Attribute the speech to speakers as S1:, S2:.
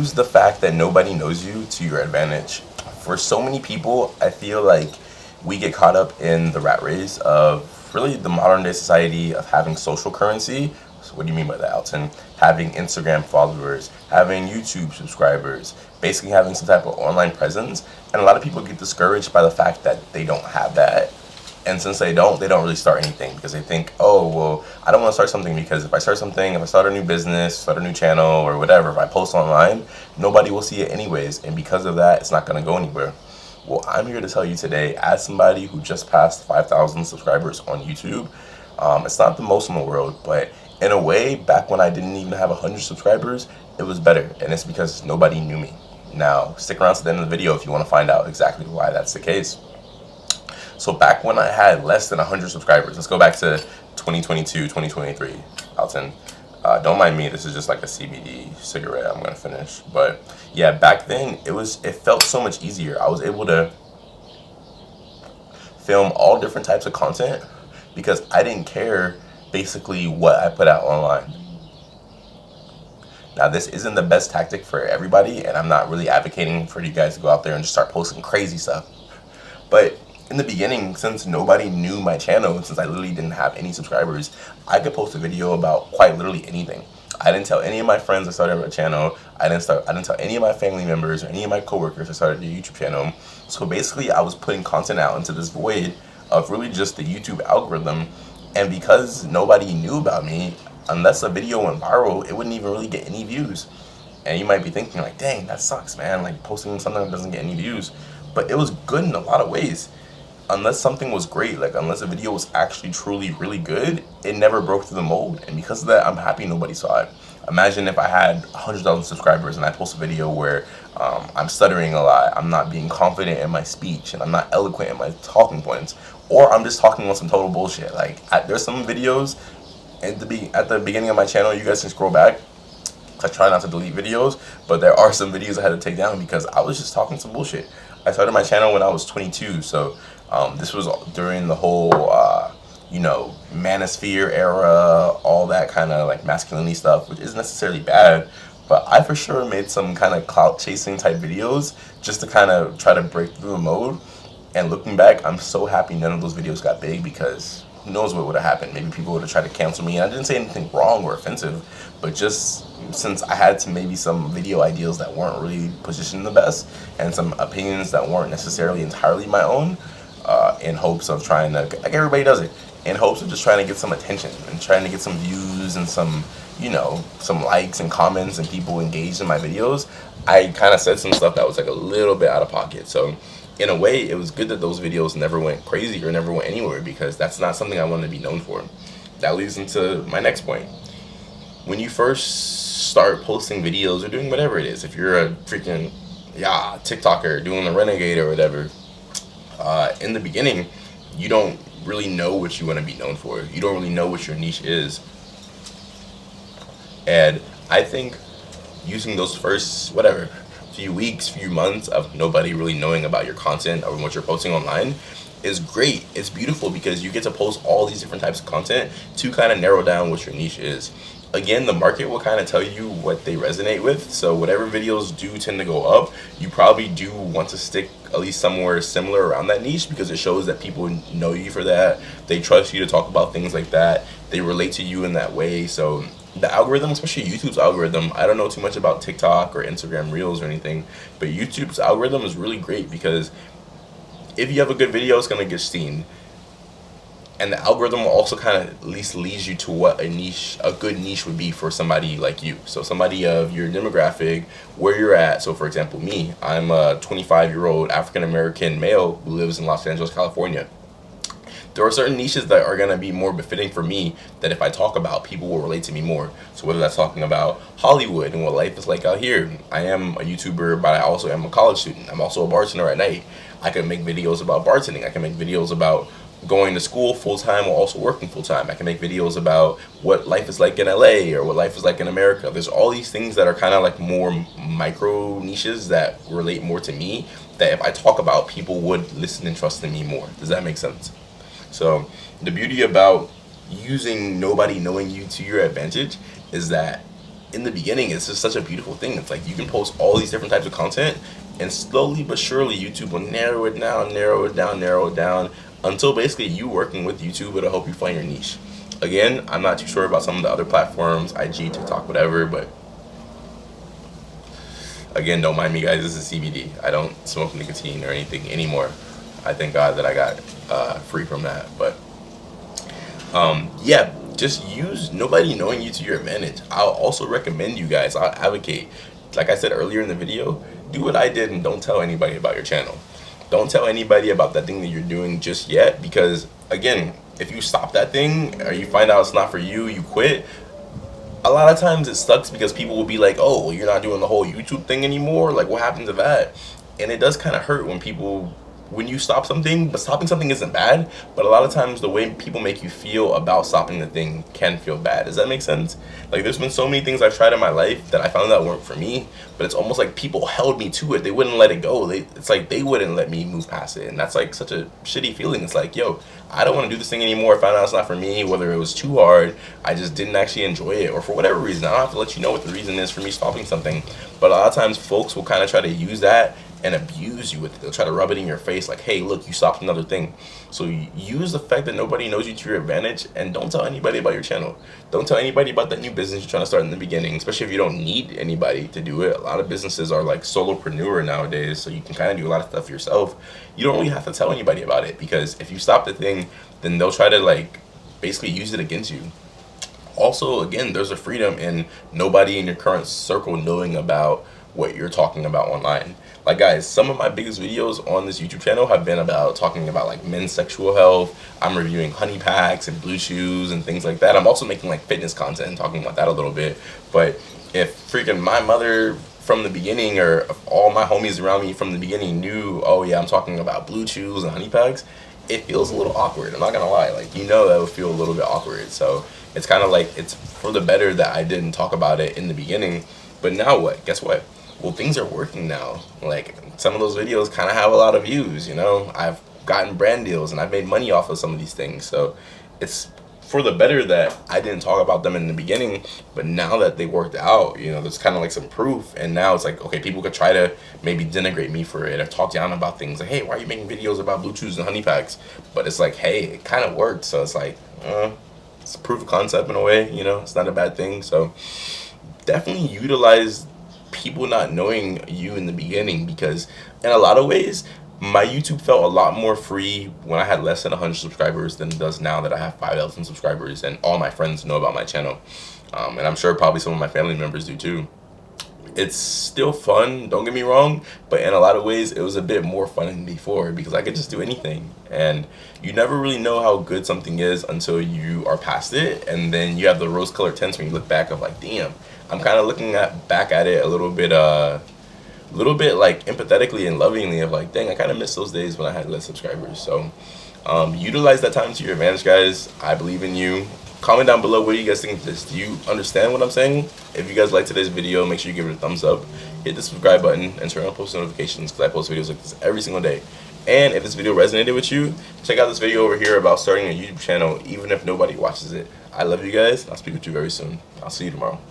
S1: use the fact that nobody knows you to your advantage. For so many people, I feel like we get caught up in the rat race of really the modern day society of having social currency. So what do you mean by that, Alton? Having Instagram followers, having YouTube subscribers, basically having some type of online presence. And a lot of people get discouraged by the fact that they don't have that. And since they don't really start anything because they think, oh, well, I don't want to start something because if I start something, if I start a new business, start a new channel or whatever, if I post online, nobody will see it anyways. And because of that, it's not going to go anywhere. Well, I'm here to tell you today, as somebody who just passed 5,000 subscribers on YouTube, it's not the most in the world, but in a way, back when I didn't even have 100 subscribers, it was better. And it's because nobody knew me. Now, stick around to the end of the video if you want to find out exactly why that's the case. So back when I had less than 100 subscribers, let's go back to 2022, 2023, Alton. Don't mind me, this is just like a CBD cigarette I'm gonna finish. But yeah, back then it felt so much easier. I was able to film all different types of content because I didn't care basically what I put out online. Now, this isn't the best tactic for everybody, and I'm not really advocating for you guys to go out there and just start posting crazy stuff. But in the beginning, since nobody knew my channel, and since I literally didn't have any subscribers, I could post a video about quite literally anything. I didn't tell any of my friends I started a channel. I didn't tell any of my family members or any of my coworkers I started a YouTube channel. So basically, I was putting content out into this void of really just the YouTube algorithm. And because nobody knew about me, unless a video went viral, it wouldn't even really get any views. And you might be thinking like, dang, that sucks, man. Like posting something that doesn't get any views. But it was good in a lot of ways. Unless something was great, like unless a video was actually truly really good, it never broke through the mold. And because of that, I'm happy nobody saw it. Imagine if I had 100,000 subscribers and I post a video where I'm stuttering a lot, I'm not being confident in my speech, and I'm not eloquent in my talking points, or I'm just talking on some total bullshit. Like there's some videos at the beginning of my channel, you guys can scroll back. I try not to delete videos, but there are some videos I had to take down because I was just talking some bullshit. I started my channel when I was 22, so this was during the whole, manosphere era, all that kind of like masculinity stuff, which isn't necessarily bad, but I for sure made some kind of clout chasing type videos just to kind of try to break through the mode. And looking back, I'm so happy none of those videos got big because who knows what would have happened. Maybe people would have tried to cancel me. And I didn't say anything wrong or offensive, but just since I had maybe some video ideas that weren't really positioned the best and some opinions that weren't necessarily entirely my own, in hopes of trying to, like everybody does it, in hopes of just trying to get some attention and trying to get some views and some, some likes and comments and people engaged in my videos, I kind of said some stuff that was like a little bit out of pocket. So in a way, it was good that those videos never went crazy or never went anywhere because that's not something I wanted to be known for. That leads into my next point. When you first start posting videos or doing whatever it is, if you're a freaking TikToker doing the renegade or whatever, in the beginning, you don't really know what you want to be known for. You don't really know what your niche is. And I think using those first, few weeks, few months of nobody really knowing about your content or what you're posting online is great. It's beautiful because you get to post all these different types of content to kind of narrow down what your niche is. Again, the market will kind of tell you what they resonate with. So whatever videos do tend to go up, you probably do want to stick at least somewhere similar around that niche because it shows that people know you for that. They trust you to talk about things like that. They relate to you in that way. So the algorithm, especially YouTube's algorithm, I don't know too much about TikTok or Instagram Reels or anything, but YouTube's algorithm is really great because if you have a good video, it's going to get seen. And the algorithm will also kind of at least leads you to what a good niche would be for somebody like you. So somebody of your demographic, where you're at. So for example, me, I'm a 25-year-old African-American male who lives in Los Angeles, California. There are certain niches that are going to be more befitting for me that if I talk about, people will relate to me more. So whether that's talking about Hollywood and what life is like out here. I am a YouTuber, but I also am a college student. I'm also a bartender at night. I can make videos about bartending. I can make videos about going to school full-time while also working full-time. I can make videos about what life is like in LA or what life is like in America. There's all these things that are kind of like more micro niches that relate more to me that if I talk about, people would listen and trust in me more. Does that make sense? So the beauty about using nobody knowing you to your advantage is that in the beginning, it's just such a beautiful thing. It's like you can post all these different types of content, and slowly but surely YouTube will narrow it down, narrow it down, narrow it down, until basically you working with YouTube, it'll help you find your niche. Again, I'm not too sure about some of the other platforms, IG, TikTok, whatever, but again, don't mind me, guys. This is CBD. I don't smoke nicotine or anything anymore. I thank God that I got free from that. But yeah, just use nobody knowing you to your advantage. I'll also recommend you guys. I'll advocate. Like I said earlier in the video, do what I did and don't tell anybody about your channel. Don't tell anybody about that thing that you're doing just yet, because again, if you stop that thing or you find out it's not for you, you quit, a lot of times it sucks because people will be like, oh, well, you're not doing the whole YouTube thing anymore. Like, what happened to that? And it does kind of hurt when you stop something, but stopping something isn't bad. But a lot of times the way people make you feel about stopping the thing can feel bad. Does that make sense? Like, there's been so many things I've tried in my life that I found that weren't for me, but it's almost like people held me to it. They wouldn't let it go. It's like they wouldn't let me move past it. And that's like such a shitty feeling. It's like, yo, I don't want to do this thing anymore. I found out it's not for me, whether it was too hard, I just didn't actually enjoy it, or for whatever reason. I don't have to let you know what the reason is for me stopping something. But a lot of times folks will kind of try to use that and abuse you with it. They'll try to rub it in your face like, hey, look, you stopped another thing. So use the fact that nobody knows you to your advantage, and don't tell anybody about your channel. Don't tell anybody about that new business you're trying to start in the beginning, especially if you don't need anybody to do it. A lot of businesses are like solopreneur nowadays, so you can kind of do a lot of stuff yourself. You don't really have to tell anybody about it, because if you stop the thing, then they'll try to like basically use it against you. Also, again, there's a freedom in nobody in your current circle knowing about what you're talking about online. Like, guys, some of my biggest videos on this YouTube channel have been about talking about like men's sexual health. I'm reviewing honey packs and blue chews and things like that. I'm also making like fitness content and talking about that a little bit. But if freaking my mother from the beginning, or if all my homies around me from the beginning knew, oh yeah, I'm talking about blue chews and honey packs, it feels a little awkward. I'm not gonna lie. Like, that would feel a little bit awkward. So it's kind of like, it's for the better that I didn't talk about it in the beginning. But now what? Guess what? Well, things are working now. Like, some of those videos kind of have a lot of views, I've gotten brand deals and I've made money off of some of these things. So it's for the better that I didn't talk about them in the beginning, but now that they worked out, there's kind of like some proof. And now it's like, okay, people could try to maybe denigrate me for it or talk down about things like, hey, why are you making videos about blue chews and honey packs? But it's like, hey, it kind of worked. So it's like, it's proof of concept in a way, it's not a bad thing. So definitely utilize people not knowing you in the beginning, because in a lot of ways my YouTube felt a lot more free when I had less than 100 subscribers than it does now that I have 5,000 subscribers and all my friends know about my channel, and I'm sure probably some of my family members do too. It's still fun, don't get me wrong, but in a lot of ways it was a bit more fun than before, because I could just do anything, and you never really know how good something is until you are past it, and then you have the rose-colored tints when you look back of like, damn, I'm kind of looking back at it a little bit like empathetically and lovingly of like, dang, I kind of miss those days when I had less subscribers. So utilize that time to your advantage, guys. I believe in you. Comment down below, what do you guys think of this? Do you understand what I'm saying? If you guys like today's video, make sure you give it a thumbs up, hit the subscribe button, and turn on post notifications, because I post videos like this every single day. And if this video resonated with you, check out this video over here about starting a YouTube channel even if nobody watches it. I love you guys, and I'll speak with you very soon. I'll see you tomorrow.